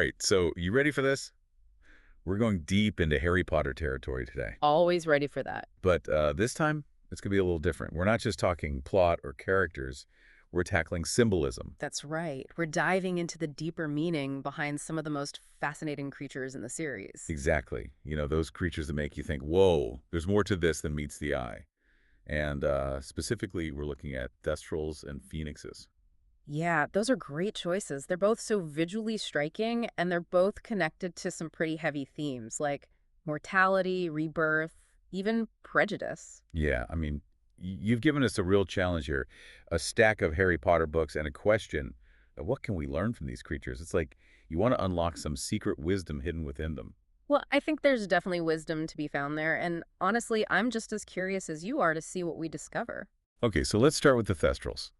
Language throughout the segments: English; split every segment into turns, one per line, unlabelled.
right, so you ready for this? We're going deep into Harry Potter territory today.
Always ready for that.
But this time, it's going to be a little different. We're not just talking plot or characters. We're tackling symbolism.
That's right. We're diving into the deeper meaning behind some of the most fascinating creatures in the series.
Exactly. You know, those creatures that make you think, whoa, there's more to this than meets the eye. And specifically, we're looking at Thestrals and Phoenixes.
Yeah, those are great choices. They're both so visually striking, and they're both connected to some pretty heavy themes like mortality, rebirth, even prejudice.
Yeah, I mean, you've given us a real challenge here. A stack of Harry Potter books and a question of what can we learn from these creatures? It's like you want to unlock some secret wisdom hidden within them.
Well, I think there's definitely wisdom to be found there, and honestly, I'm just as curious as you are to see what we discover.
Okay, so let's start with the Thestrals.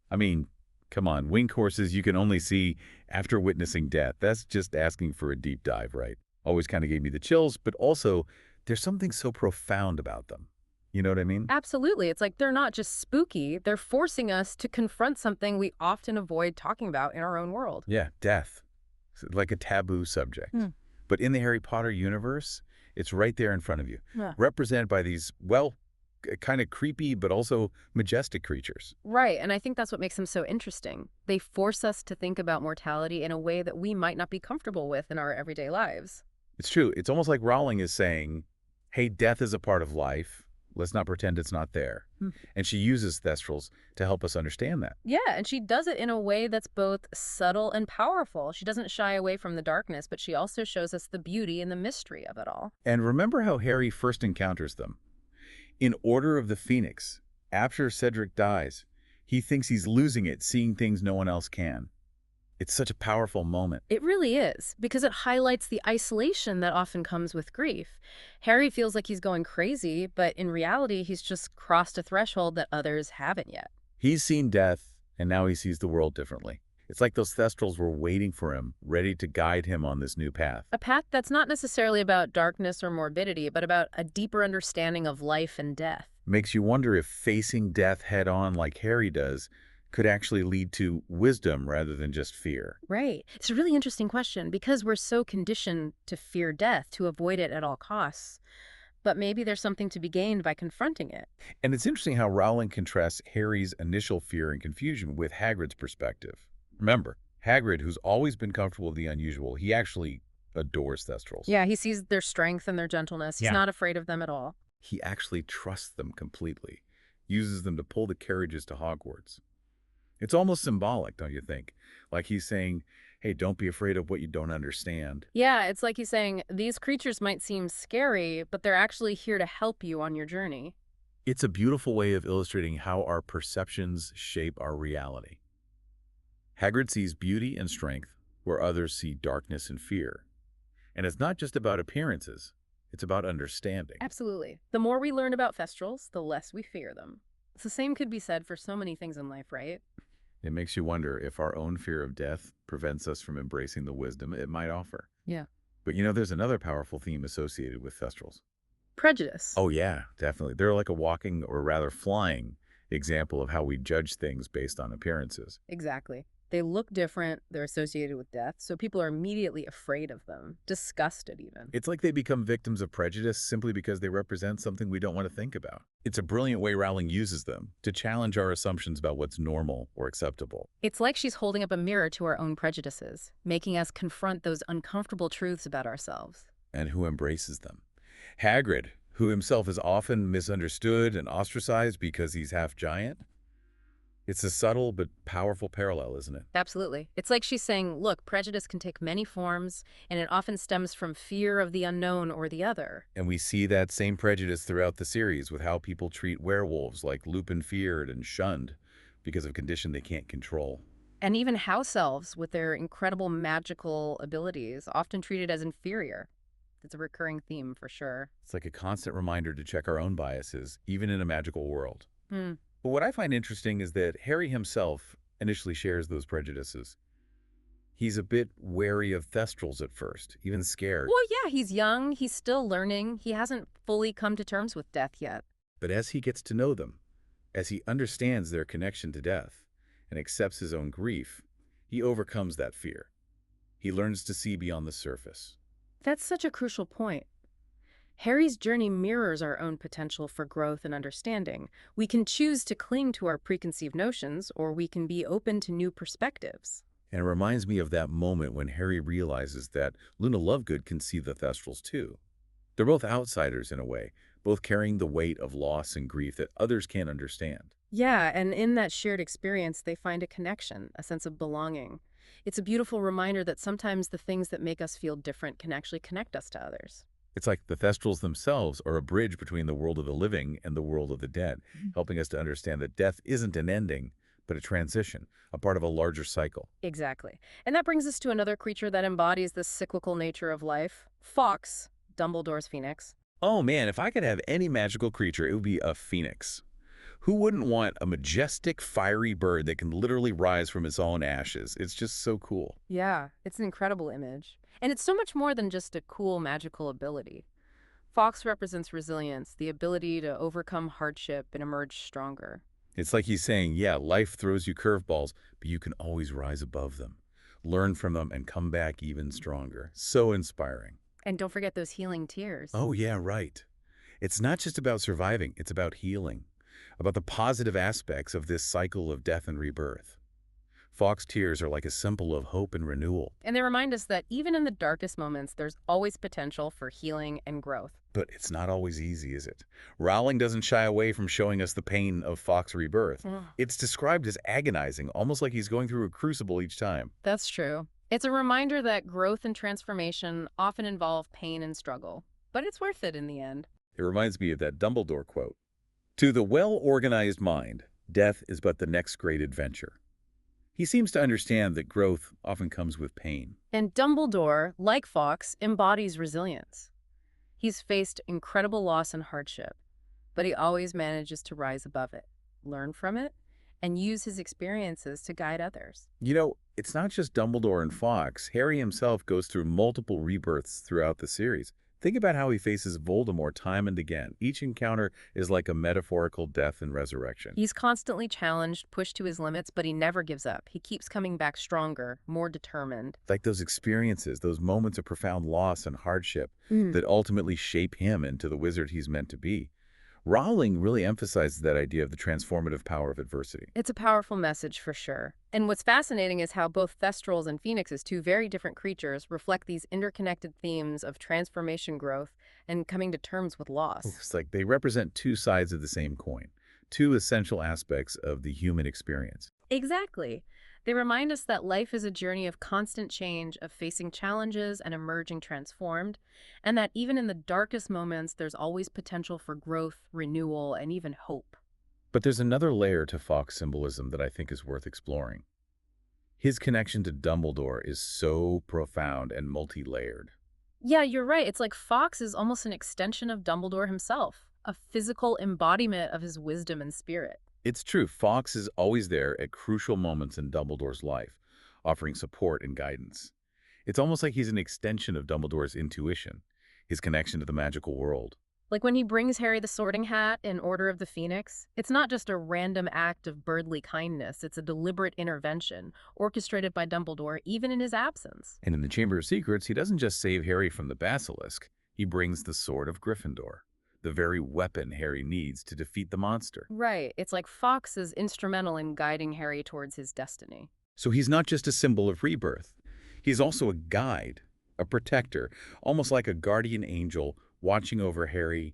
I mean, come on, wing courses you can only see after witnessing death. That's just asking for a deep dive, right? Always kind of gave me the chills, but also there's something so profound about them. You know what I mean?
Absolutely. It's like they're not just spooky, they're forcing us to confront something we often avoid talking about in our own world.
Yeah, death. It's like a taboo subject.
Hmm.
But in the Harry Potter universe, it's right there in front of you,
Yeah.
represented by these, well, kind of creepy but also majestic creatures.
Right, and I think that's what makes them so interesting. They force us to think about mortality in a way that we might not be comfortable with in our everyday lives.
It's true. It's almost like Rowling is saying, hey, death is a part of life. Let's not pretend it's not there.
Hmm.
And she uses Thestrals to help us understand that.
Yeah, and she does it in a way that's both subtle and powerful. She doesn't shy away from the darkness, but she also shows us the beauty and the mystery of it all.
And remember how Harry first encounters them. In Order of the Phoenix, after Cedric dies, he thinks he's losing it, seeing things no one else can. It's such a powerful moment.
It really is, because it highlights the isolation that often comes with grief. Harry feels like he's going crazy, but in reality, he's just crossed a threshold that others haven't yet.
He's seen death, and now he sees the world differently. It's like those Thestrals were waiting for him, ready to guide him on this new path.
A path that's not necessarily about darkness or morbidity, but about a deeper understanding of life and death.
Makes you wonder if facing death head-on like Harry does could actually lead to wisdom rather than just fear.
Right. It's a really interesting question because we're so conditioned to fear death, to avoid it at all costs. But maybe there's something to be gained by confronting it.
And it's interesting how Rowling contrasts Harry's initial fear and confusion with Hagrid's perspective. Remember, Hagrid, who's always been comfortable with the unusual, he actually adores Thestrals.
Yeah, he sees their strength and their gentleness. He's
Yeah.
not afraid of them at all.
He actually trusts them completely, uses them to pull the carriages to Hogwarts. It's almost symbolic, don't you think? Like he's saying, hey, don't be afraid of what you don't understand.
Yeah, it's like he's saying, these creatures might seem scary, but they're actually here to help you on your journey.
It's a beautiful way of illustrating how our perceptions shape our reality. Hagrid sees beauty and strength where others see darkness and fear. And it's not just about appearances, it's about understanding.
Absolutely. The more we learn about Thestrals, the less we fear them. The same could be said for so many things in life, right?
It makes you wonder if our own fear of death prevents us from embracing the wisdom it might offer.
Yeah.
But you know, there's another powerful theme associated with Thestrals.
Prejudice.
Oh yeah, definitely. They're like a walking, or rather flying, example of how we judge things based on appearances.
Exactly. They look different, they're associated with death, so people are immediately afraid of them, disgusted even.
It's like they become victims of prejudice simply because they represent something we don't want to think about. It's a brilliant way Rowling uses them to challenge our assumptions about what's normal or acceptable.
It's like she's holding up a mirror to our own prejudices, making us confront those uncomfortable truths about ourselves.
And who embraces them? Hagrid, who himself is often misunderstood and ostracized because he's half giant. It's a subtle but powerful parallel, isn't it?
Absolutely. It's like she's saying, look, prejudice can take many forms, and it often stems from fear of the unknown or the other.
And we see that same prejudice throughout the series with how people treat werewolves, like Lupin feared and shunned because of a condition they can't control.
And even house elves, with their incredible magical abilities, often treated as inferior. It's a recurring theme for sure.
It's like a constant reminder to check our own biases, even in a magical world.
Hmm.
But what I find interesting is that Harry himself initially shares those prejudices. He's a bit wary of Thestrals at first, even scared.
Well, yeah, he's young, he's still learning, he hasn't fully come to terms with death yet.
But as he gets to know them, as he understands their connection to death and accepts his own grief, he overcomes that fear. He learns to see beyond the surface.
That's such a crucial point. Harry's journey mirrors our own potential for growth and understanding. We can choose to cling to our preconceived notions, or we can be open to new perspectives.
And it reminds me of that moment when Harry realizes that Luna Lovegood can see the Thestrals too. They're both outsiders in a way, both carrying the weight of loss and grief that others can't understand.
Yeah, and in that shared experience, they find a connection, a sense of belonging. It's a beautiful reminder that sometimes the things that make us feel different can actually connect us to others.
It's like the Thestrals themselves are a bridge between the world of the living and the world of the dead, helping us to understand that death isn't an ending, but a transition, a part of a larger cycle.
Exactly. And that brings us to another creature that embodies the cyclical nature of life, Fawkes, Dumbledore's phoenix.
Oh man, if I could have any magical creature, it would be a phoenix. Who wouldn't want a majestic, fiery bird that can literally rise from its own ashes? It's just so cool.
Yeah, it's an incredible image. And it's so much more than just a cool magical ability. Fawkes represents resilience, the ability to overcome hardship and emerge stronger.
It's like he's saying, yeah, life throws you curveballs, but you can always rise above them, learn from them, and come back even stronger. So inspiring.
And don't forget those healing tears.
Oh, yeah, right. It's not just about surviving, it's about healing, about the positive aspects of this cycle of death and rebirth. Fox tears are like a symbol of hope and renewal.
And they remind us that even in the darkest moments, there's always potential for healing and growth.
But it's not always easy, is it? Rowling doesn't shy away from showing us the pain of Fox rebirth.
Mm.
It's described as agonizing, almost like he's going through a crucible each time.
That's true. It's a reminder that growth and transformation often involve pain and struggle, but it's worth it in the end.
It reminds me of that Dumbledore quote. To the well-organized mind, death is but the next great adventure. He seems to understand that growth often comes with pain.
And Dumbledore, like Fawkes, embodies resilience. He's faced incredible loss and hardship, but he always manages to rise above it, learn from it, and use his experiences to guide others.
You know, it's not just Dumbledore and Fox. Harry himself goes through multiple rebirths throughout the series. Think about how he faces Voldemort time and again. Each encounter is like a metaphorical death and resurrection.
He's constantly challenged, pushed to his limits, but he never gives up. He keeps coming back stronger, more determined.
Like those experiences, those moments of profound loss and hardship that ultimately shape him into the wizard he's meant to be. Rowling really emphasizes that idea of the transformative power of adversity.
It's a powerful message for sure. And what's fascinating is how both Thestrals and Phoenixes, two very different creatures, reflect these interconnected themes of transformation, growth, and coming to terms with loss.
It's like they represent two sides of the same coin, two essential aspects of the human experience.
Exactly. They remind us that life is a journey of constant change, of facing challenges and emerging transformed, and that even in the darkest moments, there's always potential for growth, renewal, and even hope.
But there's another layer to Fawkes symbolism that I think is worth exploring. His connection to Dumbledore is so profound and multi-layered.
Yeah, you're right. It's like Fawkes is almost an extension of Dumbledore himself, a physical embodiment of his wisdom and spirit.
It's true, Fawkes is always there at crucial moments in Dumbledore's life, offering support and guidance. It's almost like he's an extension of Dumbledore's intuition, his connection to the magical world.
Like when he brings Harry the Sorting Hat in Order of the Phoenix, it's not just a random act of birdly kindness, it's a deliberate intervention, orchestrated by Dumbledore even in his absence.
And in the Chamber of Secrets, he doesn't just save Harry from the basilisk, he brings the Sword of Gryffindor, the very weapon Harry needs to defeat the monster.
Right, it's like Fawkes is instrumental in guiding Harry towards his destiny.
So he's not just a symbol of rebirth, he's also a guide, a protector, almost like a guardian angel watching over Harry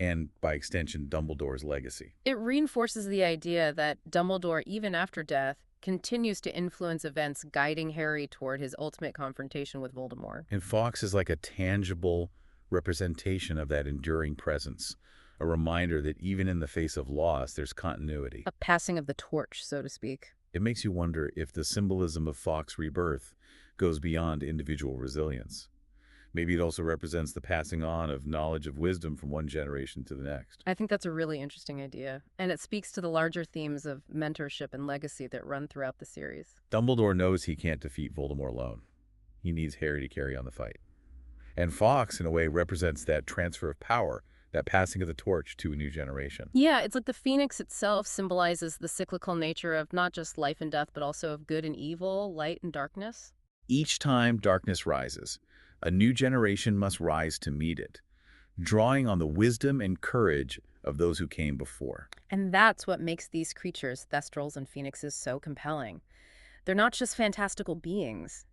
and, by extension, Dumbledore's legacy.
It reinforces the idea that Dumbledore, even after death, continues to influence events guiding Harry toward his ultimate confrontation with Voldemort.
And Fawkes is like a tangible representation of that enduring presence, a reminder that even in the face of loss, there's continuity.
A passing of the torch, so to speak.
It makes you wonder if the symbolism of Fawkes' rebirth goes beyond individual resilience. Maybe it also represents the passing on of knowledge of wisdom from one generation to the next.
I think that's a really interesting idea, and it speaks to the larger themes of mentorship and legacy that run throughout the series.
Dumbledore knows he can't defeat Voldemort alone. He needs Harry to carry on the fight. And Fawkes, in a way, represents that transfer of power, that passing of the torch to a new generation.
Yeah, it's like the phoenix itself symbolizes the cyclical nature of not just life and death, but also of good and evil, light and darkness.
Each time darkness rises, a new generation must rise to meet it, drawing on the wisdom and courage of those who came before.
And that's what makes these creatures, Thestrals and Phoenixes, so compelling. They're not just fantastical beings.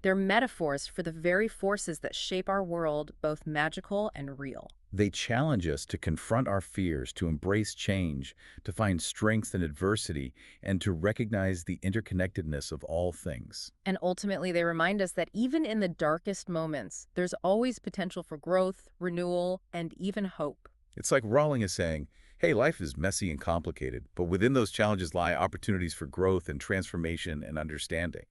They're metaphors for the very forces that shape our world, both magical and real.
They challenge us to confront our fears, to embrace change, to find strength in adversity, and to recognize the interconnectedness of all things.
And ultimately, they remind us that even in the darkest moments, there's always potential for growth, renewal, and even hope.
It's like Rowling is saying, hey, life is messy and complicated, but within those challenges lie opportunities for growth and transformation and understanding.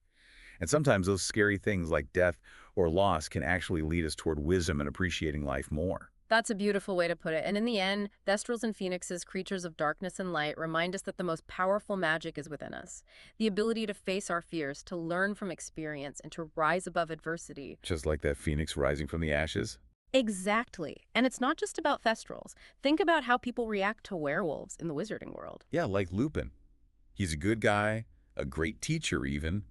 And sometimes those scary things like death or loss can actually lead us toward wisdom and appreciating life more.
That's a beautiful way to put it. And in the end, Thestrals and Phoenixes, creatures of darkness and light, remind us that the most powerful magic is within us. The ability to face our fears, to learn from experience, and to rise above adversity.
Just like that phoenix rising from the ashes.
Exactly. And it's not just about Thestrals. Think about how people react to werewolves in the wizarding world.
Yeah, like Lupin. He's a good guy, a great teacher even,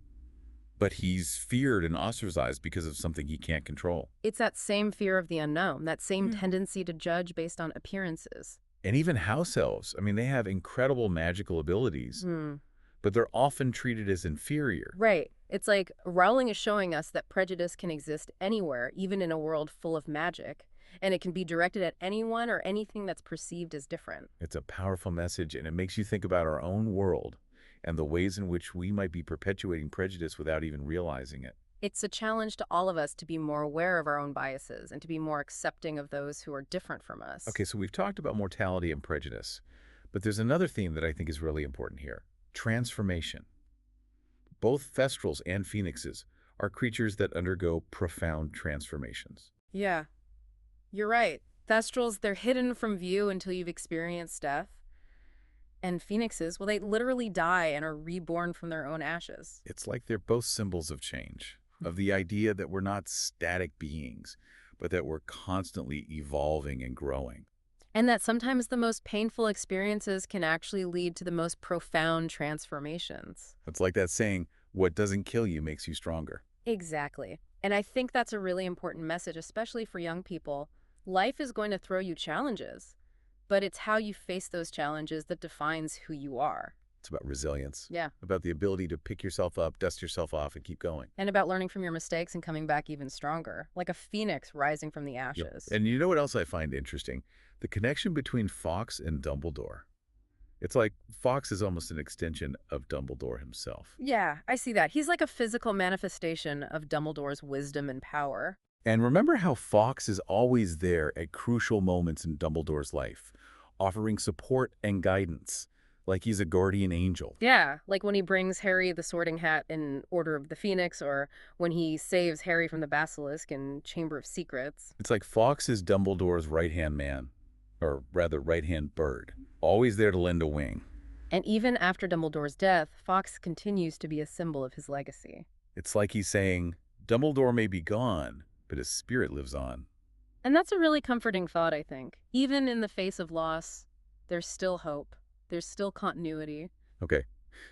but he's feared and ostracized because of something he can't control.
It's that same fear of the unknown, that same tendency to judge based on appearances.
And even house elves, I mean, they have incredible magical abilities, but they're often treated as inferior.
Right. It's like Rowling is showing us that prejudice can exist anywhere, even in a world full of magic, and it can be directed at anyone or anything that's perceived as different.
It's a powerful message, and it makes you think about our own world and the ways in which we might be perpetuating prejudice without even realizing it.
It's a challenge to all of us to be more aware of our own biases and to be more accepting of those who are different from us.
Okay, so we've talked about mortality and prejudice, but there's another theme that I think is really important here: transformation. Both Thestrals and Phoenixes are creatures that undergo profound transformations.
Yeah, you're right. Thestrals, they're hidden from view until you've experienced death. And Phoenixes, well, they literally die and are reborn from their own ashes.
It's like they're both symbols of change, of the idea that we're not static beings, but that we're constantly evolving and growing.
And that sometimes the most painful experiences can actually lead to the most profound transformations.
It's like that saying, what doesn't kill you makes you stronger.
Exactly. And I think that's a really important message, especially for young people. Life is going to throw you challenges, but it's how you face those challenges that defines who you are.
It's about resilience.
Yeah.
About the ability to pick yourself up, dust yourself off, and keep going.
And about learning from your mistakes and coming back even stronger, like a phoenix rising from the ashes.
And you know what else I find interesting? The connection between Fawkes and Dumbledore. It's like Fawkes is almost an extension of Dumbledore himself.
Yeah, I see that. He's like a physical manifestation of Dumbledore's wisdom and power.
And remember how Fawkes is always there at crucial moments in Dumbledore's life, offering support and guidance, like he's a guardian angel.
Yeah, like when he brings Harry the Sorting Hat in Order of the Phoenix, or when he saves Harry from the Basilisk in Chamber of Secrets.
It's like Fawkes is Dumbledore's right-hand man, or rather right-hand bird, always there to lend a wing.
And even after Dumbledore's death, Fawkes continues to be a symbol of his legacy.
It's like he's saying, Dumbledore may be gone, but his spirit lives on.
And that's a really comforting thought, I think. Even in the face of loss, there's still hope. There's still continuity.
Okay,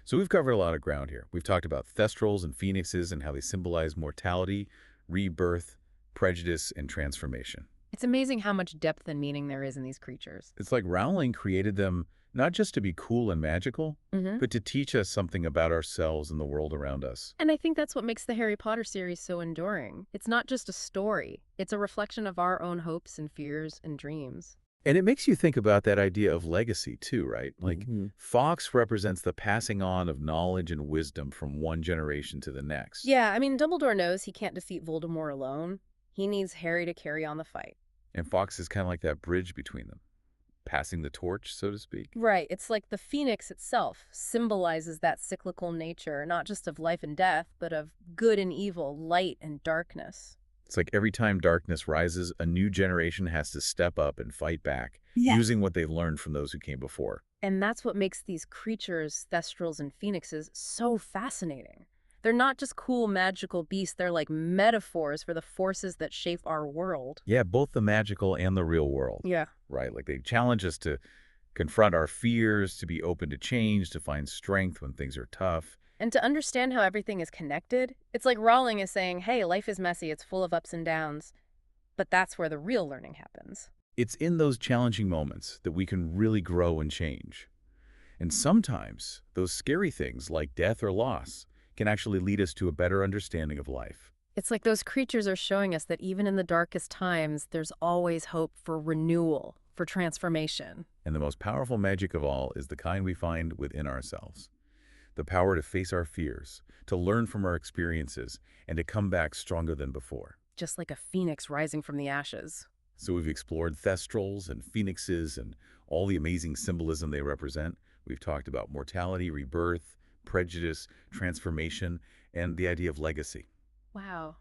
so we've covered a lot of ground here. We've talked about Thestrals and Phoenixes and how they symbolize mortality, rebirth, prejudice, and transformation.
It's amazing how much depth and meaning there is in these creatures.
It's like Rowling created them not just to be cool and magical, but to teach us something about ourselves and the world around us.
And I think that's what makes the Harry Potter series so enduring. It's not just a story. It's a reflection of our own hopes and fears and dreams.
And it makes you think about that idea of legacy too, right? Like Fawkes represents the passing on of knowledge and wisdom from one generation to the next.
Yeah, I mean, Dumbledore knows he can't defeat Voldemort alone. He needs Harry to carry on the fight.
And Fawkes is kind of like that bridge between them, passing the torch, so to speak.
Right. It's like the phoenix itself symbolizes that cyclical nature, not just of life and death, but of good and evil, light and darkness.
It's like every time darkness rises, a new generation has to step up and fight back, using what they've learned from those who came before.
And that's what makes these creatures, Thestrals and Phoenixes, so fascinating. They're not just cool magical beasts, they're like metaphors for the forces that shape our world.
Yeah, both the magical and the real world.
Yeah.
Right, like they challenge us to confront our fears, to be open to change, to find strength when things are tough.
And to understand how everything is connected, it's like Rowling is saying, hey, life is messy, it's full of ups and downs, but that's where the real learning happens.
It's in those challenging moments that we can really grow and change. And sometimes those scary things like death or loss can actually lead us to a better understanding of life.
It's like those creatures are showing us that even in the darkest times, there's always hope for renewal, for transformation.
And the most powerful magic of all is the kind we find within ourselves. The power to face our fears, to learn from our experiences, and to come back stronger than before.
Just like a phoenix rising from the ashes.
So we've explored Thestrals and Phoenixes and all the amazing symbolism they represent. We've talked about mortality, rebirth, prejudice, transformation, and the idea of legacy.
Wow.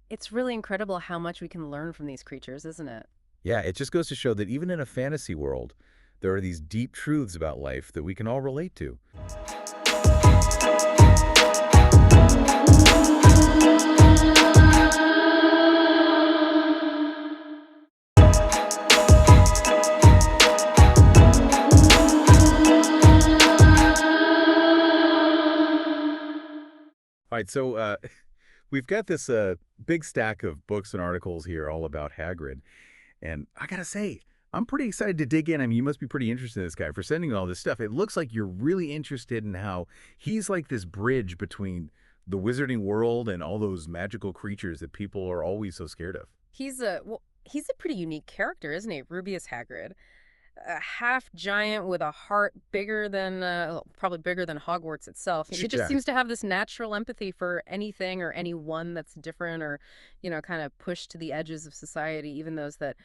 It's really incredible how much we can learn from these creatures, isn't it?
Yeah, it just goes to show that even in a fantasy world, there are these deep truths about life that we can all relate to. All right, so we've got this big stack of books and articles here all about Hagrid. And I gotta say, I'm pretty excited to dig in. I mean, you must be pretty interested in this guy for sending all this stuff. It looks like you're really interested in how he's like this bridge between the wizarding world and all those magical creatures that people are always so scared of.
He's a pretty unique character, isn't he? Rubeus Hagrid. A half giant with a heart bigger than probably bigger than Hogwarts itself. He just
Yeah.
seems to have this natural empathy for anything or anyone that's different or, kind of pushed to the edges of society, even those that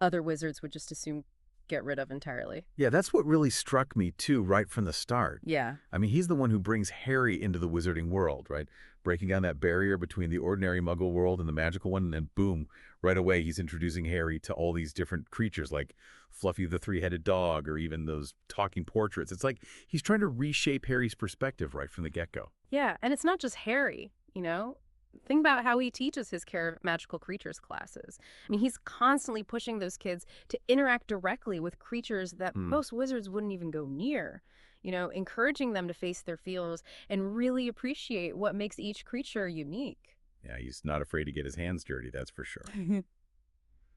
other wizards would just assume get rid of entirely.
Yeah, that's what really struck me too, right from the start.
Yeah.
I mean, he's the one who brings Harry into the wizarding world, right? Breaking down that barrier between the ordinary muggle world and the magical one, and then boom, right away he's introducing Harry to all these different creatures like Fluffy the three-headed dog or even those talking portraits. It's like he's trying to reshape Harry's perspective right from the get-go.
Yeah, and it's not just Harry, Think about how he teaches his Care of Magical Creatures classes. I mean, he's constantly pushing those kids to interact directly with creatures that
Hmm.
most wizards wouldn't even go near. Encouraging them to face their fears and really appreciate what makes each creature unique.
Yeah, he's not afraid to get his hands dirty, that's for sure.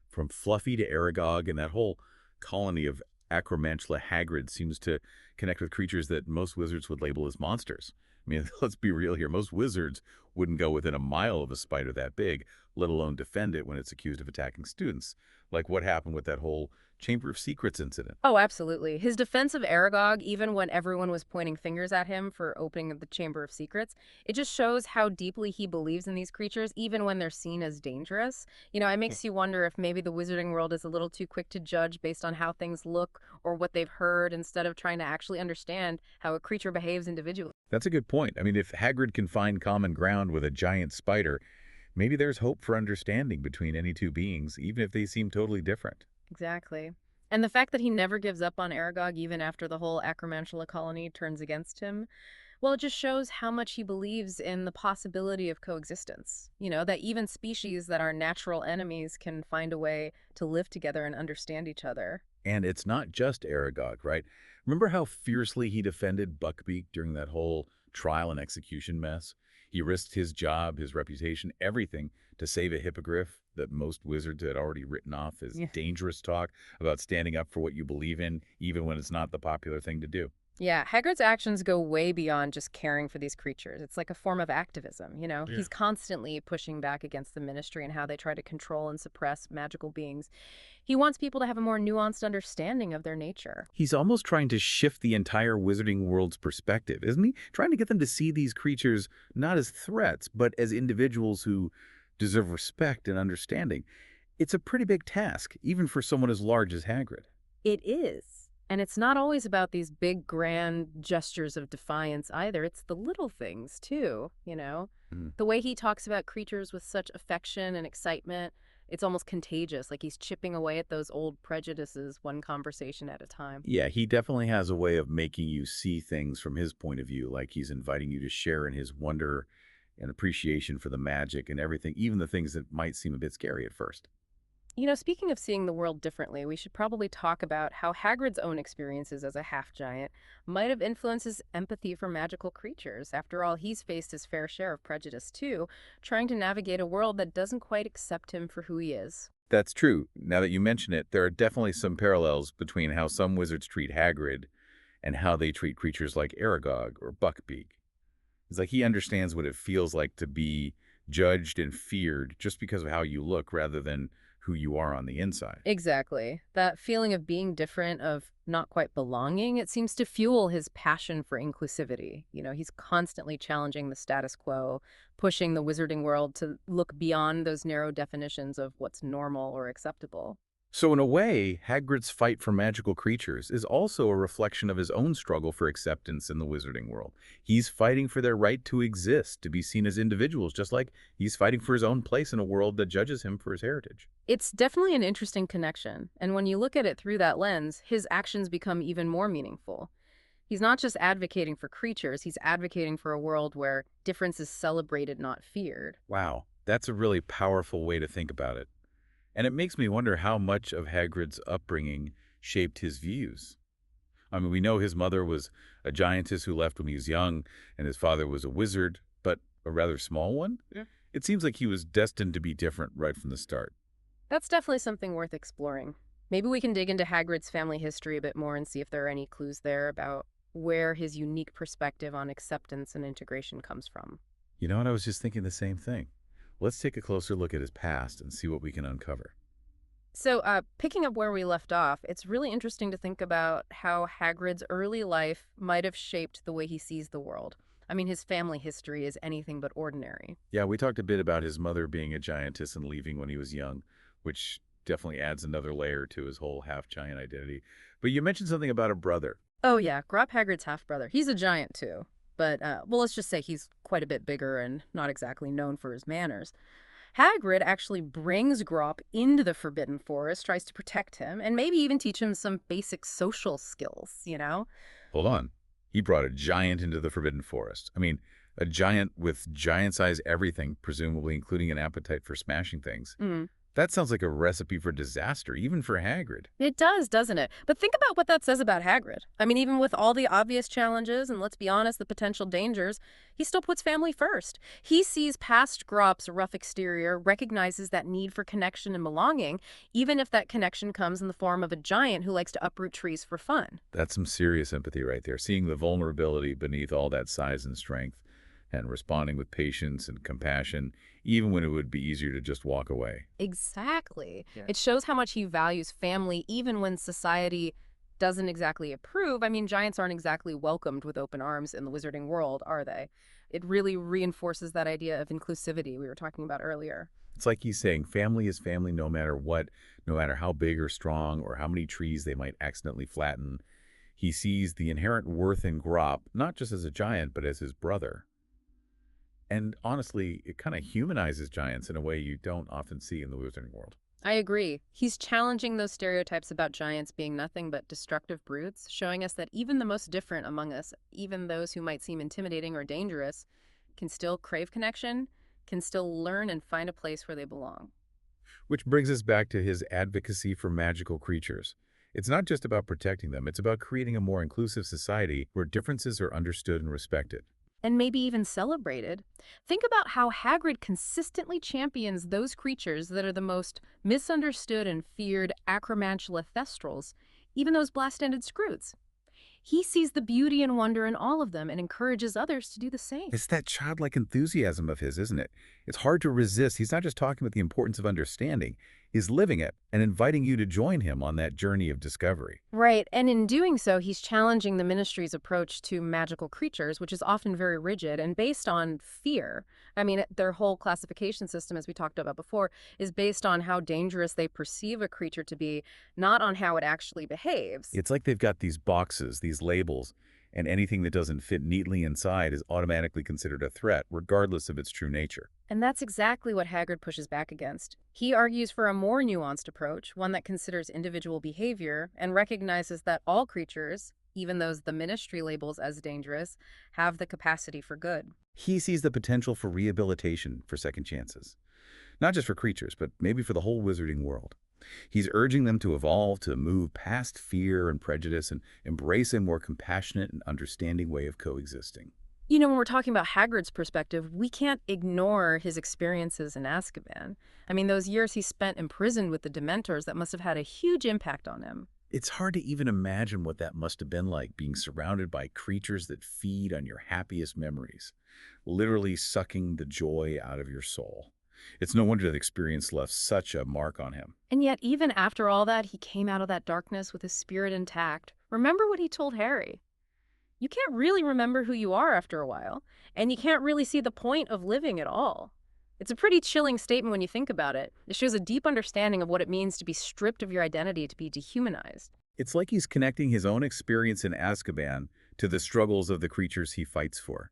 From Fluffy to Aragog, and that whole colony of Acromantula Hagrid seems to connect with creatures that most wizards would label as monsters. I mean, let's be real here. Most wizards wouldn't go within a mile of a spider that big, let alone defend it when it's accused of attacking students. Like what happened with that whole Chamber of Secrets incident.
Oh, absolutely. His defense of Aragog, even when everyone was pointing fingers at him for opening the Chamber of Secrets, it just shows how deeply he believes in these creatures, even when they're seen as dangerous. It makes you wonder if maybe the wizarding world is a little too quick to judge based on how things look or what they've heard instead of trying to actually understand how a creature behaves individually.
That's a good point. I mean, if Hagrid can find common ground with a giant spider, maybe there's hope for understanding between any two beings, even if they seem totally different.
Exactly. And the fact that he never gives up on Aragog even after the whole Acromantula colony turns against him, well, it just shows how much he believes in the possibility of coexistence. That even species that are natural enemies can find a way to live together and understand each other.
And it's not just Aragog, right? Remember how fiercely he defended Buckbeak during that whole trial and execution mess? He risked his job, his reputation, everything to save a hippogriff that most wizards had already written off as
Yeah.
dangerous talk about standing up for what you believe in, even when it's not the popular thing to do.
Yeah, Hagrid's actions go way beyond just caring for these creatures. It's like a form of activism.
Yeah.
He's constantly pushing back against the ministry and how they try to control and suppress magical beings. He wants people to have a more nuanced understanding of their nature.
He's almost trying to shift the entire wizarding world's perspective, isn't he? Trying to get them to see these creatures not as threats, but as individuals who deserve respect and understanding. It's a pretty big task, even for someone as large as Hagrid.
It is. And it's not always about these big, grand gestures of defiance either. It's the little things, too.
Mm.
The way he talks about creatures with such affection and excitement, it's almost contagious, like he's chipping away at those old prejudices one conversation at a time.
Yeah, he definitely has a way of making you see things from his point of view, like he's inviting you to share in his wonder and appreciation for the magic and everything, even the things that might seem a bit scary at first.
Speaking of seeing the world differently, we should probably talk about how Hagrid's own experiences as a half-giant might have influenced his empathy for magical creatures. After all, he's faced his fair share of prejudice too, trying to navigate a world that doesn't quite accept him for who he is.
That's true. Now that you mention it, there are definitely some parallels between how some wizards treat Hagrid and how they treat creatures like Aragog or Buckbeak. It's like he understands what it feels like to be judged and feared just because of how you look rather than who you are on the inside.
Exactly. That feeling of being different, of not quite belonging, it seems to fuel his passion for inclusivity. He's constantly challenging the status quo, pushing the wizarding world to look beyond those narrow definitions of what's normal or acceptable.
So in a way, Hagrid's fight for magical creatures is also a reflection of his own struggle for acceptance in the wizarding world. He's fighting for their right to exist, to be seen as individuals, just like he's fighting for his own place in a world that judges him for his heritage.
It's definitely an interesting connection, and when you look at it through that lens, his actions become even more meaningful. He's not just advocating for creatures, he's advocating for a world where difference is celebrated, not feared.
Wow, that's a really powerful way to think about it. And it makes me wonder how much of Hagrid's upbringing shaped his views. I mean, we know his mother was a giantess who left when he was young, and his father was a wizard, but a rather small one. Yeah. It seems like he was destined to be different right from the start.
That's definitely something worth exploring. Maybe we can dig into Hagrid's family history a bit more and see if there are any clues there about where his unique perspective on acceptance and integration comes from.
You know what? I was just thinking the same thing. Let's take a closer look at his past and see what we can uncover.
So, picking up where we left off, it's really interesting to think about how Hagrid's early life might have shaped the way he sees the world. I mean, his family history is anything but ordinary.
Yeah, we talked a bit about his mother being a giantess and leaving when he was young, which definitely adds another layer to his whole half-giant identity. But you mentioned something about a brother.
Oh, yeah, Grop Hagrid's half-brother. He's a giant, too. But, well, let's just say he's quite a bit bigger and not exactly known for his manners. Hagrid actually brings Grop into the Forbidden Forest, tries to protect him, and maybe even teach him some basic social skills.
Hold on. He brought a giant into the Forbidden Forest. I mean, a giant with giant-size everything, presumably including an appetite for smashing things. That sounds like a recipe for disaster, even for Hagrid.
It does, doesn't it? But think about what that says about Hagrid. I mean, even with all the obvious challenges and, let's be honest, the potential dangers, he still puts family first. He sees past Grop's rough exterior, recognizes that need for connection and belonging, even if that connection comes in the form of a giant who likes to uproot trees for fun.
That's some serious empathy right there, seeing the vulnerability beneath all that size and strength, and responding with patience and compassion, even when it would be easier to just walk away.
Exactly.
Yeah.
It shows how much he values family, even when society doesn't exactly approve. I mean, giants aren't exactly welcomed with open arms in the wizarding world, are they? It really reinforces that idea of inclusivity we were talking about earlier.
It's like he's saying family is family no matter what, no matter how big or strong or how many trees they might accidentally flatten. He sees the inherent worth in Grop, not just as a giant, but as his brother. And honestly, it kind of humanizes giants in a way you don't often see in the wizarding world.
I agree. He's challenging those stereotypes about giants being nothing but destructive brutes, showing us that even the most different among us, even those who might seem intimidating or dangerous, can still crave connection, can still learn and find a place where they belong.
Which brings us back to his advocacy for magical creatures. It's not just about protecting them, it's about creating a more inclusive society where differences are understood and respected.
And maybe even celebrated. Think about how Hagrid consistently champions those creatures that are the most misunderstood and feared acromantula thestrals, even those blast-ended scroots. He sees the beauty and wonder in all of them and encourages others to do the same.
It's that childlike enthusiasm of his, isn't it? It's hard to resist. He's not just talking about the importance of understanding. He's living it and inviting you to join him on that journey of discovery.
Right, and in doing so, he's challenging the ministry's approach to magical creatures, which is often very rigid and based on fear. I mean, their whole classification system, as we talked about before, is based on how dangerous they perceive a creature to be, not on how it actually behaves.
It's like they've got these boxes, these labels, and anything that doesn't fit neatly inside is automatically considered a threat, regardless of its true nature.
And that's exactly what Hagrid pushes back against. He argues for a more nuanced approach, one that considers individual behavior and recognizes that all creatures, even those the ministry labels as dangerous, have the capacity for good.
He sees the potential for rehabilitation, for second chances. Not just for creatures, but maybe for the whole wizarding world. He's urging them to evolve, to move past fear and prejudice and embrace a more compassionate and understanding way of coexisting.
When we're talking about Hagrid's perspective, we can't ignore his experiences in Azkaban. I mean, those years he spent imprisoned with the Dementors, that must have had a huge impact on him.
It's hard to even imagine what that must have been like, being surrounded by creatures that feed on your happiest memories, literally sucking the joy out of your soul. It's no wonder that experience left such a mark on him.
And yet, even after all that, he came out of that darkness with his spirit intact. Remember what he told Harry. You can't really remember who you are after a while, and you can't really see the point of living at all. It's a pretty chilling statement when you think about it. It shows a deep understanding of what it means to be stripped of your identity, to be dehumanized.
It's like he's connecting his own experience in Azkaban to the struggles of the creatures he fights for.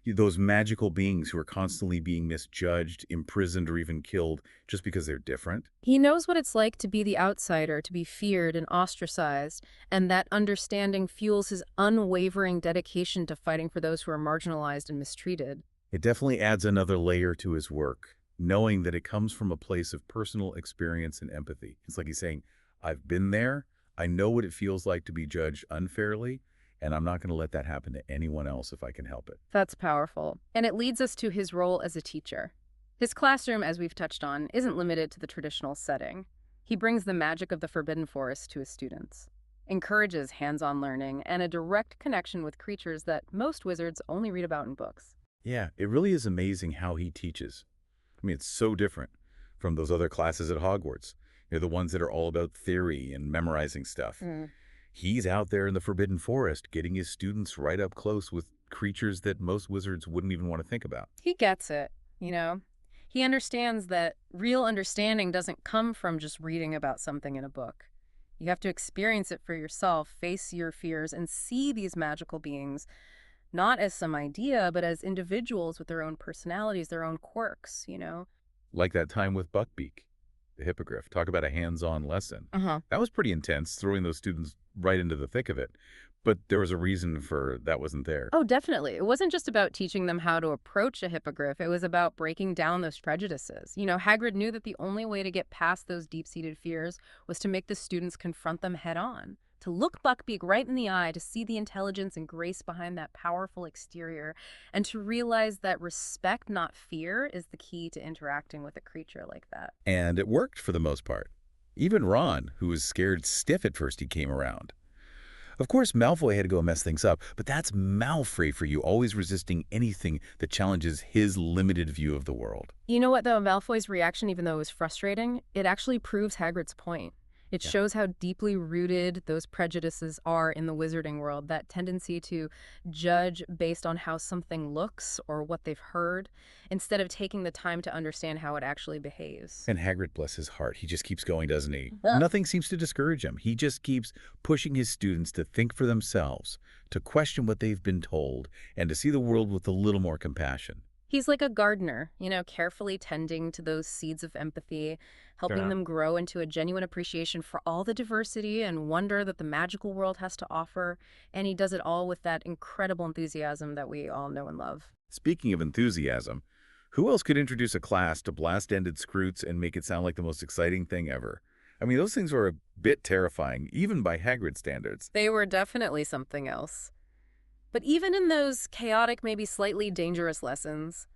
Those magical beings who are constantly being misjudged, imprisoned, or even killed just because they're different.
He knows what it's like to be the outsider, to be feared and ostracized, and that understanding fuels his unwavering dedication to fighting for those who are marginalized and mistreated.
It definitely adds another layer to his work, knowing that it comes from a place of personal experience and empathy. It's like he's saying, I've been there, I know what it feels like to be judged unfairly, and I'm not going to let that happen to anyone else if I can help it.
That's powerful. And it leads us to his role as a teacher. His classroom, as we've touched on, isn't limited to the traditional setting. He brings the magic of the Forbidden Forest to his students, encourages hands-on learning, and a direct connection with creatures that most wizards only read about in books.
Yeah, it really is amazing how he teaches. I mean, it's so different from those other classes at Hogwarts. The ones that are all about theory and memorizing stuff. He's out there in the Forbidden Forest getting his students right up close with creatures that most wizards wouldn't even want to think about.
He gets it. He understands that real understanding doesn't come from just reading about something in a book. You have to experience it for yourself, face your fears, and see these magical beings not as some idea, but as individuals with their own personalities, their own quirks.
Like that time with Buckbeak, the hippogriff. Talk about a hands-on lesson.
Uh-huh.
That was pretty intense, throwing those students right into the thick of it. But there was a reason for that wasn't there.
Oh, definitely. It wasn't just about teaching them how to approach a hippogriff. It was about breaking down those prejudices. Hagrid knew that the only way to get past those deep-seated fears was to make the students confront them head on, to look Buckbeak right in the eye, to see the intelligence and grace behind that powerful exterior, and to realize that respect, not fear, is the key to interacting with a creature like that.
And it worked for the most part. Even Ron, who was scared stiff at first, he came around. Of course, Malfoy had to go mess things up, but that's Malfoy for you, always resisting anything that challenges his limited view of the world.
You know what, though? Malfoy's reaction, even though it was frustrating, it actually proves Hagrid's point. It shows how deeply rooted those prejudices are in the wizarding world, that tendency to judge based on how something looks or what they've heard, instead of taking the time to understand how it actually behaves.
And Hagrid, bless his heart, he just keeps going, doesn't he? Nothing seems to discourage him. He just keeps pushing his students to think for themselves, to question what they've been told, and to see the world with a little more compassion.
He's like a gardener, carefully tending to those seeds of empathy, helping them grow into a genuine appreciation for all the diversity and wonder that the magical world has to offer. And he does it all with that incredible enthusiasm that we all know and love.
Speaking of enthusiasm, who else could introduce a class to blast-ended Scroots and make it sound like the most exciting thing ever? I mean, those things were a bit terrifying, even by Hagrid standards.
They were definitely something else. But even in those chaotic, maybe slightly dangerous lessons,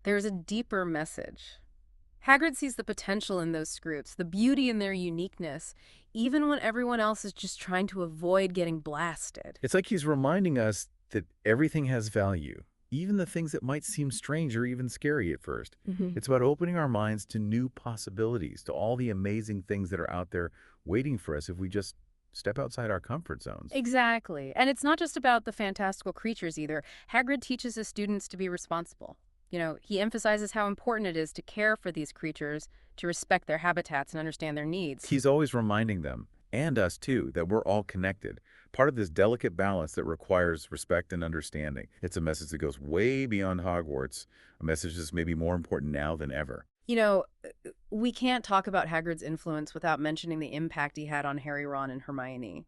there's a deeper message. Hagrid sees the potential in those Scroots, the beauty in their uniqueness, even when everyone else is just trying to avoid getting blasted.
It's like he's reminding us that everything has value, even the things that might seem strange or even scary at first. It's about opening our minds to new possibilities, to all the amazing things that are out there waiting for us if we just step outside our comfort zones.
Exactly. And it's not just about the fantastical creatures either. Hagrid teaches his students to be responsible. He emphasizes how important it is to care for these creatures, to respect their habitats and understand their needs.
He's always reminding them, and us too, that we're all connected, part of this delicate balance that requires respect and understanding. It's a message that goes way beyond Hogwarts, a message that's maybe more important now than ever.
We can't talk about Hagrid's influence without mentioning the impact he had on Harry, Ron, and Hermione.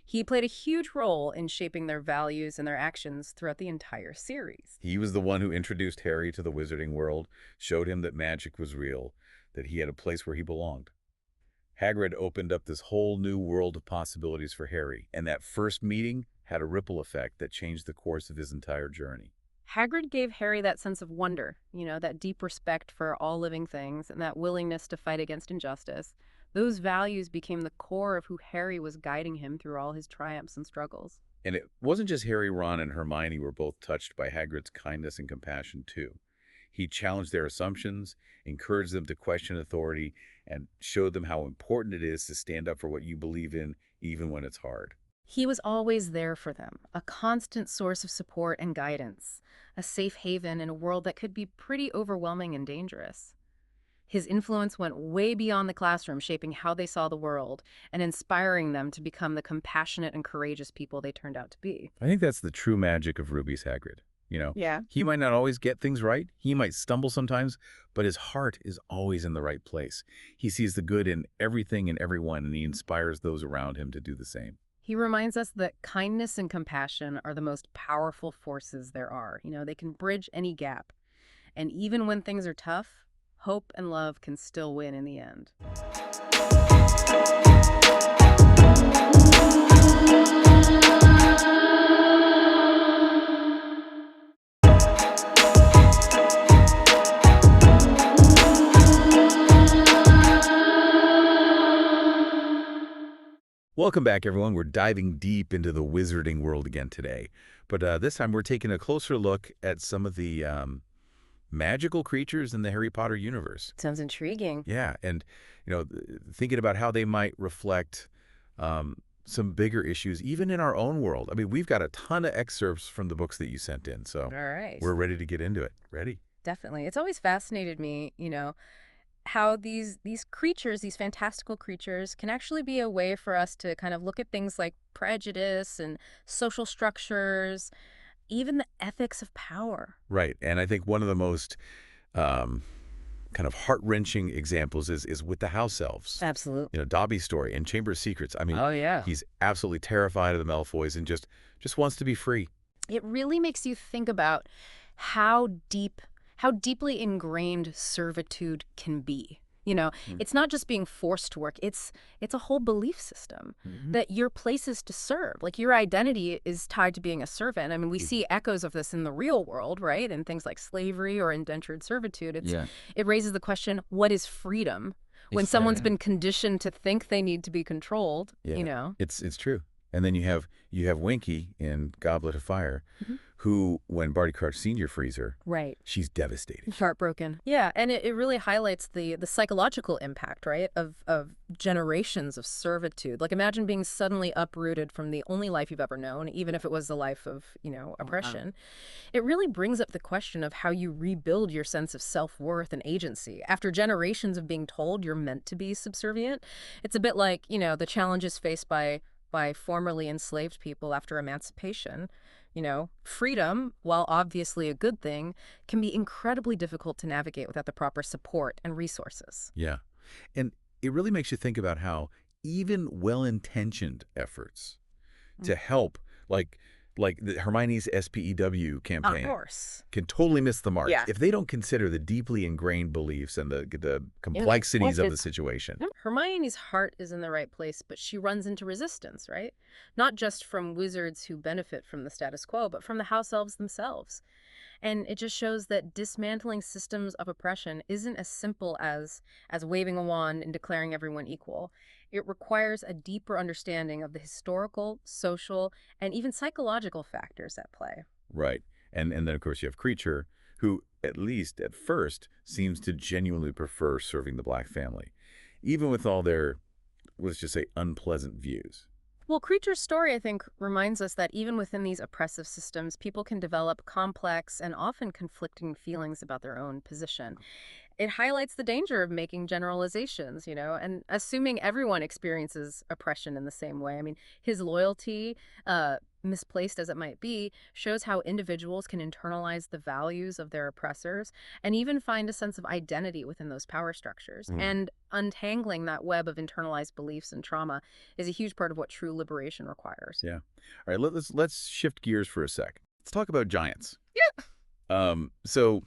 He played a huge role in shaping their values and their actions throughout the entire series.
He was the one who introduced Harry to the wizarding world, showed him that magic was real, that he had a place where he belonged. Hagrid opened up this whole new world of possibilities for Harry, and that first meeting had a ripple effect that changed the course of his entire journey.
Hagrid gave Harry that sense of wonder, that deep respect for all living things and that willingness to fight against injustice. Those values became the core of who Harry was guiding him through all his triumphs and struggles.
And it wasn't just Harry, Ron, and Hermione were both touched by Hagrid's kindness and compassion, too. He challenged their assumptions, encouraged them to question authority, and showed them how important it is to stand up for what you believe in, even when it's hard.
He was always there for them, a constant source of support and guidance, a safe haven in a world that could be pretty overwhelming and dangerous. His influence went way beyond the classroom, shaping how they saw the world and inspiring them to become the compassionate and courageous people they turned out to be.
I think that's the true magic of Ruby's Hagrid.
Yeah.
He might not always get things right. He might stumble sometimes, but his heart is always in the right place. He sees the good in everything and everyone, and he inspires those around him to do the same.
He reminds us that kindness and compassion are the most powerful forces there are. They can bridge any gap. And even when things are tough, hope and love can still win in the end.
Welcome back, everyone. We're diving deep into the wizarding world again today. But this time we're taking a closer look at some of the magical creatures in the Harry Potter universe.
Sounds intriguing.
Yeah, and thinking about how they might reflect some bigger issues, even in our own world. I mean, we've got a ton of excerpts from the books that you sent in, so
All right.
we're ready to get into it. Ready?
Definitely. It's always fascinated me, how these creatures, these fantastical creatures, can actually be a way for us to kind of look at things like prejudice and social structures, even the ethics of power.
Right, and I think one of the most kind of heart-wrenching examples is with the house elves.
Absolutely.
Dobby's story and Chamber of Secrets. I mean,
Oh, yeah.
he's absolutely terrified of the Malfoys and just wants to be free.
It really makes you think about how deeply ingrained servitude can be. It's not just being forced to work. It's a whole belief system that your place is to serve. Like your identity is tied to being a servant. I mean, we see echoes of this in the real world, right? And things like slavery or indentured servitude. It raises the question, what is freedom? When someone's been conditioned to think they need to be controlled,
It's true. And then you have Winky in Goblet of Fire, who, when Barty Crouch Sr. frees her,
Right.
she's devastated.
Heartbroken. Yeah, and it really highlights the psychological impact, right, of generations of servitude. Like imagine being suddenly uprooted from the only life you've ever known, even if it was the life of, oppression. It really brings up the question of how you rebuild your sense of self-worth and agency. After generations of being told you're meant to be subservient, it's a bit like, the challenges faced by formerly enslaved people after emancipation. Freedom, while obviously a good thing, can be incredibly difficult to navigate without the proper support and resources.
Yeah. And it really makes you think about how even well-intentioned efforts to help, like the Hermione's SPEW
Of
campaign,
course.
can totally miss the mark
Yeah.
if they don't consider the deeply ingrained beliefs and the complexities of the situation.
Hermione's heart is in the right place, but she runs into resistance, right? Not just from wizards who benefit from the status quo, but from the house elves themselves. And it just shows that dismantling systems of oppression isn't as simple as waving a wand and declaring everyone equal. It requires a deeper understanding of the historical, social, and even psychological factors at play.
Right. And then, of course, you have Creature, who, at least at first, seems to genuinely prefer serving the Black family, even with all their, let's just say, unpleasant views.
Well, Creature's story, I think, reminds us that even within these oppressive systems, people can develop complex and often conflicting feelings about their own position. It highlights the danger of making generalizations, and assuming everyone experiences oppression in the same way. I mean, his loyalty, misplaced as it might be, shows how individuals can internalize the values of their oppressors and even find a sense of identity within those power structures. And untangling that web of internalized beliefs and trauma is a huge part of what true liberation requires.
Yeah. All right, let's shift gears for a sec. Let's talk about giants.
Yeah.
So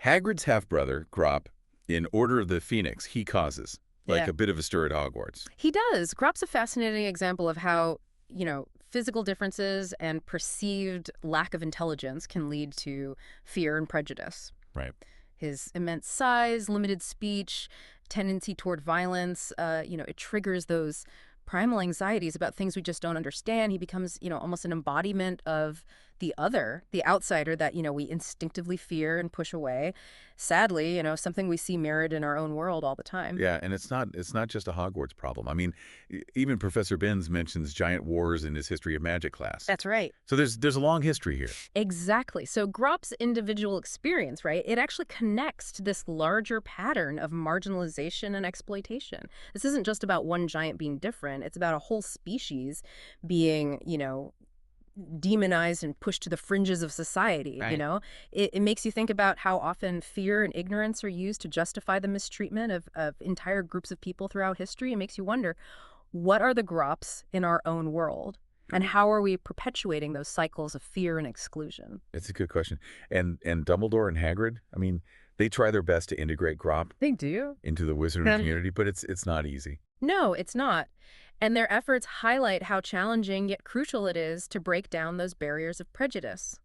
Hagrid's half-brother, Grop, in Order of the Phoenix, he causes. like
Yeah.
a bit of a stir at Hogwarts.
He does. Grop's a fascinating example of how, physical differences and perceived lack of intelligence can lead to fear and prejudice.
Right.
His immense size, limited speech, tendency toward violence, it triggers those primal anxieties about things we just don't understand. He becomes, almost an embodiment of the other, the outsider that, we instinctively fear and push away. Sadly, something we see mirrored in our own world all the time.
Yeah, and it's not just a Hogwarts problem. I mean, even Professor Binns mentions giant wars in his History of Magic class.
That's right.
So there's a long history here.
Exactly. So Grop's individual experience, right, it actually connects to this larger pattern of marginalization and exploitation. This isn't just about one giant being different. It's about a whole species being, demonized and pushed to the fringes of society,
Right.
It makes you think about how often fear and ignorance are used to justify the mistreatment of entire groups of people throughout history. It makes you wonder, what are the Grops in our own world? And how are we perpetuating those cycles of fear and exclusion?
It's a good question. And Dumbledore and Hagrid, I mean, they try their best to integrate Grop
They do.
into the wizarding community, but it's not easy.
No, it's not. And their efforts highlight how challenging yet crucial it is to break down those barriers of prejudice.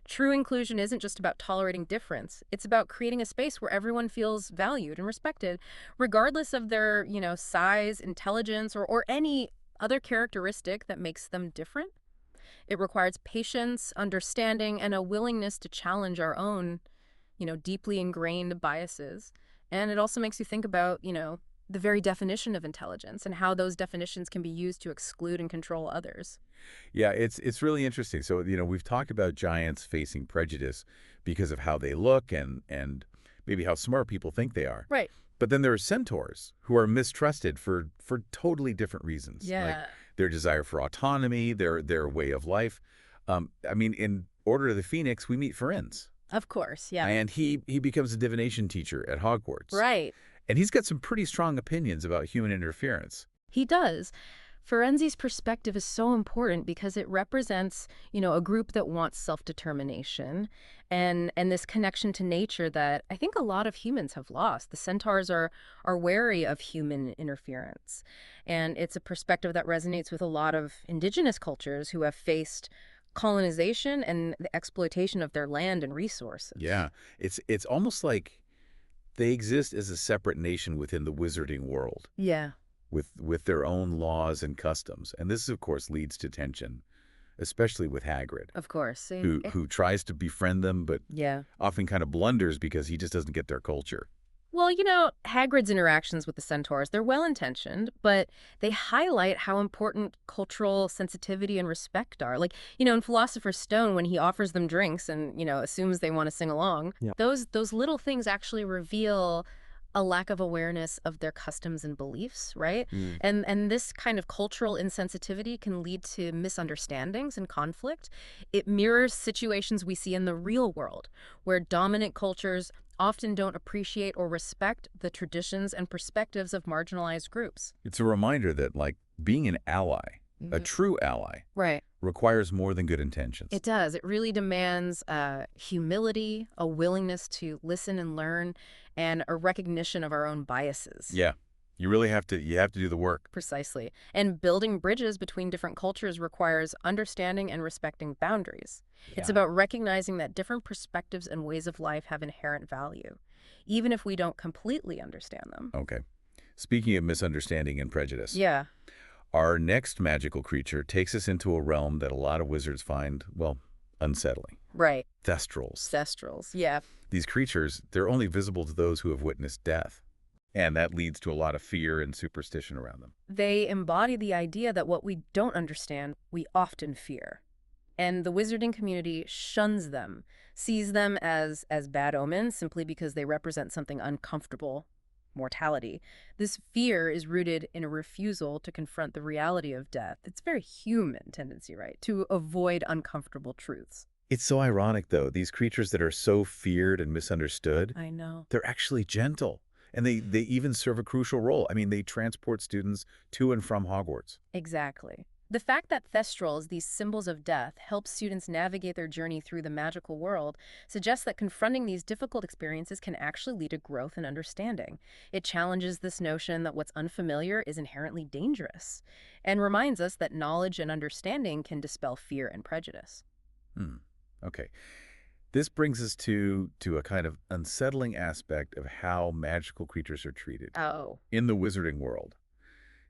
True inclusion isn't just about tolerating difference. It's about creating a space where everyone feels valued and respected, regardless of their, size, intelligence, or any other characteristic that makes them different. It requires patience, understanding, and a willingness to challenge our own, deeply ingrained biases. And it also makes you think about, the very definition of intelligence and how those definitions can be used to exclude and control others.
Yeah, it's really interesting. So, we've talked about giants facing prejudice because of how they look and maybe how smart people think they are.
Right.
But then there are centaurs who are mistrusted for totally different reasons. Like
Yeah.
their desire for autonomy, their way of life. I mean, in Order of the Phoenix, we meet Firenze.
Of course. Yeah.
And he becomes a divination teacher at Hogwarts.
Right.
And he's got some pretty strong opinions about human interference.
He does. Ferenzi's perspective is so important because it represents, a group that wants self-determination and this connection to nature that I think a lot of humans have lost. The centaurs are wary of human interference. And it's a perspective that resonates with a lot of indigenous cultures who have faced colonization and the exploitation of their land and resources.
Yeah, it's almost like they exist as a separate nation within the wizarding world,
Yeah,
with their own laws and customs. And this, of course, leads to tension, especially with Hagrid,
of course.
who tries to befriend them, but
Yeah.
often kind of blunders because he just doesn't get their culture.
Well, Hagrid's interactions with the centaurs, they're well-intentioned, but they highlight how important cultural sensitivity and respect are. Like, in Philosopher's Stone, when he offers them drinks and, assumes they want to sing along,
Yeah.
those little things actually reveal a lack of awareness of their customs and beliefs, right?
Mm.
And this kind of cultural insensitivity can lead to misunderstandings and conflict. It mirrors situations we see in the real world, where dominant cultures often don't appreciate or respect the traditions and perspectives of marginalized groups.
It's a reminder that, like, being an ally, a true ally,
Right.
requires more than good intentions.
It does. It really demands humility, a willingness to listen and learn, and a recognition of our own biases.
Yeah, you really have to do the work.
Precisely. And building bridges between different cultures requires understanding and respecting boundaries. It's
Yeah.
about recognizing that different perspectives and ways of life have inherent value, even if we don't completely understand them.
Okay. Speaking of misunderstanding and prejudice,
Yeah,
our next magical creature takes us into a realm that a lot of wizards find, well, unsettling.
right.
Thestrals.
Thestrals. Yeah.
These creatures, they're only visible to those who have witnessed death. And that leads to a lot of fear and superstition around them.
They embody the idea that what we don't understand, we often fear. And the wizarding community shuns them, sees them as bad omens simply because they represent something uncomfortable, mortality. This fear is rooted in a refusal to confront the reality of death. It's a very human tendency, right, to avoid uncomfortable truths.
It's so ironic, though. These creatures that are so feared and misunderstood,
I know.
they're actually gentle. And they even serve a crucial role. I mean, they transport students to and from Hogwarts.
Exactly. The fact that Thestrals, these symbols of death, help students navigate their journey through the magical world suggests that confronting these difficult experiences can actually lead to growth and understanding. It challenges this notion that what's unfamiliar is inherently dangerous and reminds us that knowledge and understanding can dispel fear and prejudice.
Hmm. Okay. This brings us to a kind of unsettling aspect of how magical creatures are treated.
Oh.
In the wizarding world,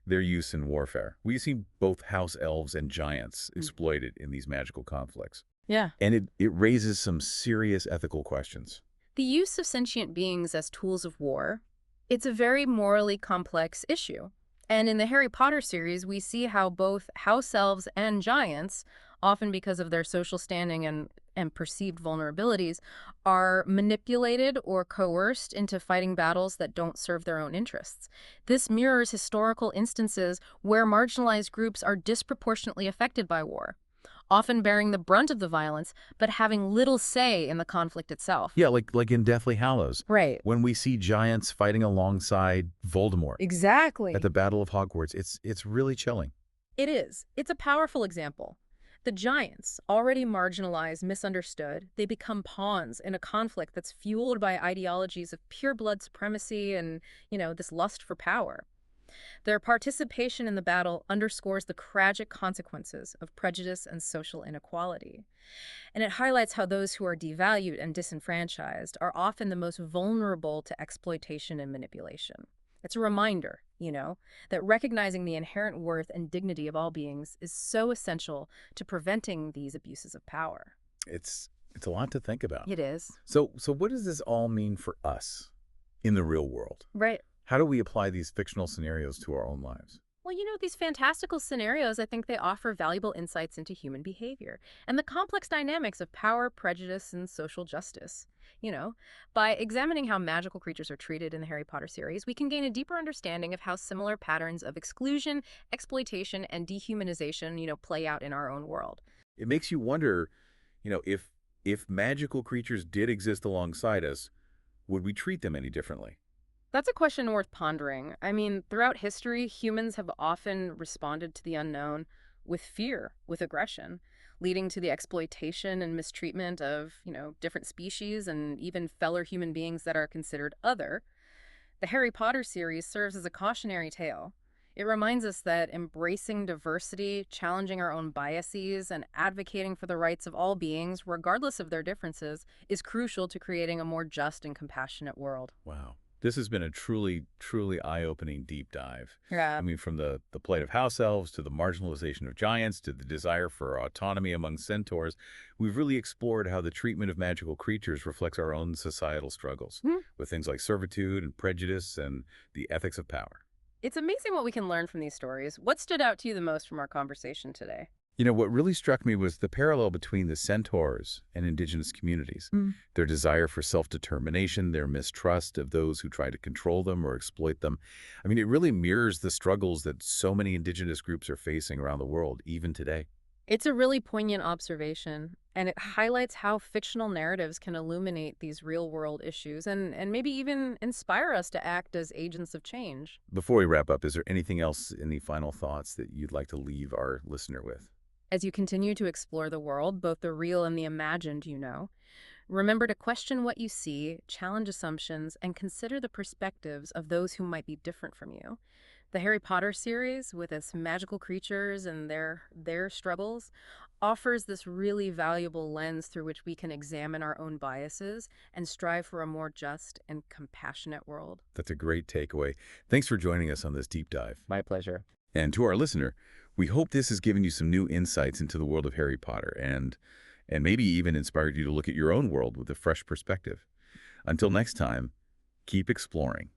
their use in warfare. We see both house elves and giants exploited in these magical conflicts.
Yeah.
And it raises some serious ethical questions.
The use of sentient beings as tools of war, it's a very morally complex issue. And in the Harry Potter series, we see how both house elves and giants, often because of their social standing and perceived vulnerabilities, are manipulated or coerced into fighting battles that don't serve their own interests. This mirrors historical instances where marginalized groups are disproportionately affected by war, often bearing the brunt of the violence, but having little say in the conflict itself.
Yeah, like in Deathly Hallows,
Right.
when we see giants fighting alongside Voldemort
Exactly.
at the Battle of Hogwarts, it's really chilling.
It is. It's a powerful example. The giants, already marginalized, misunderstood, they become pawns in a conflict that's fueled by ideologies of pure blood supremacy and, this lust for power. Their participation in the battle underscores the tragic consequences of prejudice and social inequality. And it highlights how those who are devalued and disenfranchised are often the most vulnerable to exploitation and manipulation. It's a reminder, that recognizing the inherent worth and dignity of all beings is so essential to preventing these abuses of power.
It's a lot to think about.
It is.
So what does this all mean for us in the real world?
Right.
How do we apply these fictional scenarios to our own lives?
Well, these fantastical scenarios, I think they offer valuable insights into human behavior and the complex dynamics of power, prejudice, and social justice. By examining how magical creatures are treated in the Harry Potter series, we can gain a deeper understanding of how similar patterns of exclusion, exploitation, and dehumanization, play out in our own world.
It makes you wonder, if magical creatures did exist alongside us, would we treat them any differently?
That's a question worth pondering. I mean, throughout history, humans have often responded to the unknown with fear, with aggression, leading to the exploitation and mistreatment of, different species and even fellow human beings that are considered other. The Harry Potter series serves as a cautionary tale. It reminds us that embracing diversity, challenging our own biases, and advocating for the rights of all beings, regardless of their differences, is crucial to creating a more just and compassionate world.
Wow. This has been a truly, truly eye-opening deep dive.
Yeah.
I mean, from the plight of house elves to the marginalization of giants to the desire for autonomy among centaurs, we've really explored how the treatment of magical creatures reflects our own societal struggles with things like servitude and prejudice and the ethics of power.
It's amazing what we can learn from these stories. What stood out to you the most from our conversation today?
What really struck me was the parallel between the centaurs and indigenous communities. Their desire for self-determination, their mistrust of those who try to control them or exploit them. I mean, it really mirrors the struggles that so many indigenous groups are facing around the world, even today.
It's a really poignant observation, and it highlights how fictional narratives can illuminate these real-world issues and maybe even inspire us to act as agents of change.
Before we wrap up, is there anything else, any final thoughts that you'd like to leave our listener with?
As you continue to explore the world, both the real and the imagined, remember to question what you see, challenge assumptions, and consider the perspectives of those who might be different from you. The Harry Potter series, with its magical creatures and their struggles, offers this really valuable lens through which we can examine our own biases and strive for a more just and compassionate world.
That's a great takeaway. Thanks for joining us on this deep dive.
My pleasure.
And to our listener, we hope this has given you some new insights into the world of Harry Potter and maybe even inspired you to look at your own world with a fresh perspective. Until next time, keep exploring.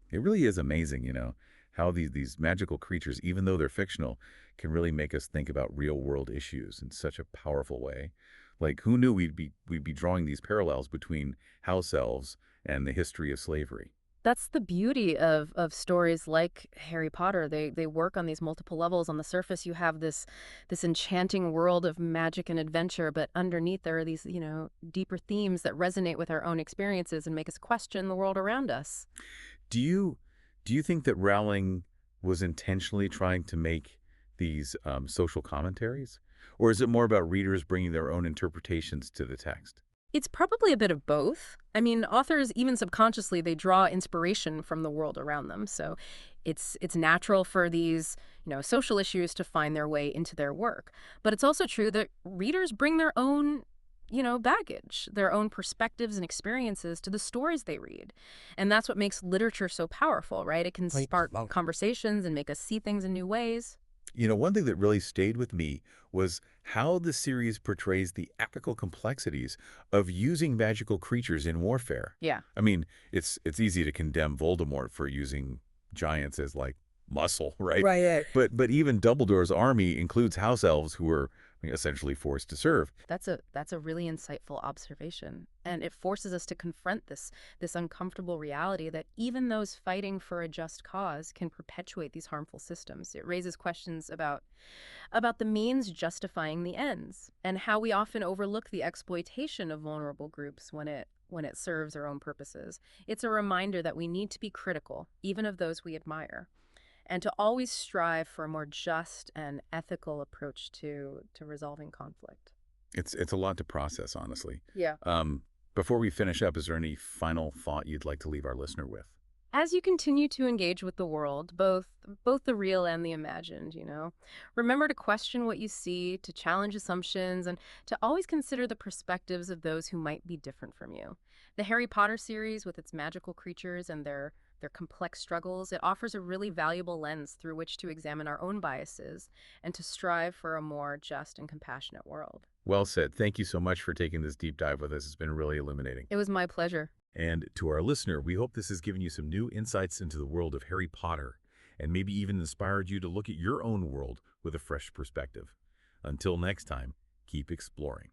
It really is amazing, how these magical creatures, even though they're fictional, can really make us think about real-world issues in such a powerful way. Like, who knew we'd be drawing these parallels between house elves and the history of slavery?
That's the beauty of stories like Harry Potter. They work on these multiple levels. On the surface, you have this enchanting world of magic and adventure, but underneath there are these, deeper themes that resonate with our own experiences and make us question the world around us.
Do you think that Rowling was intentionally trying to make these social commentaries? Or is it more about readers bringing their own interpretations to the text?
It's probably a bit of both. I mean, authors, even subconsciously, they draw inspiration from the world around them. So it's natural for these, social issues to find their way into their work. But it's also true that readers bring their own, baggage, their own perspectives and experiences to the stories they read. And that's what makes literature so powerful, right? It can spark conversations and make us see things in new ways.
One thing that really stayed with me was how the series portrays the ethical complexities of using magical creatures in warfare.
Yeah.
I mean, it's easy to condemn Voldemort for using giants as like muscle, right?
Right.
But even Dumbledore's army includes house elves who were essentially forced to serve.
That's a really insightful observation, and it forces us to confront this uncomfortable reality that even those fighting for a just cause can perpetuate these harmful systems. It raises questions about the means justifying the ends, and how we often overlook the exploitation of vulnerable groups when it serves our own purposes. It's a reminder that we need to be critical, even of those we admire, and to always strive for a more just and ethical approach to resolving conflict.
It's a lot to process, honestly.
Yeah.
Before we finish up, is there any final thought you'd like to leave our listener with?
As you continue to engage with the world, both the real and the imagined, remember to question what you see, to challenge assumptions, and to always consider the perspectives of those who might be different from you. The Harry Potter series, with its magical creatures and their complex struggles, it offers a really valuable lens through which to examine our own biases and to strive for a more just and compassionate world.
Well said. Thank you so much for taking this deep dive with us. It's been really illuminating.
It was my pleasure.
And to our listener, we hope this has given you some new insights into the world of Harry Potter and maybe even inspired you to look at your own world with a fresh perspective. Until next time, keep exploring.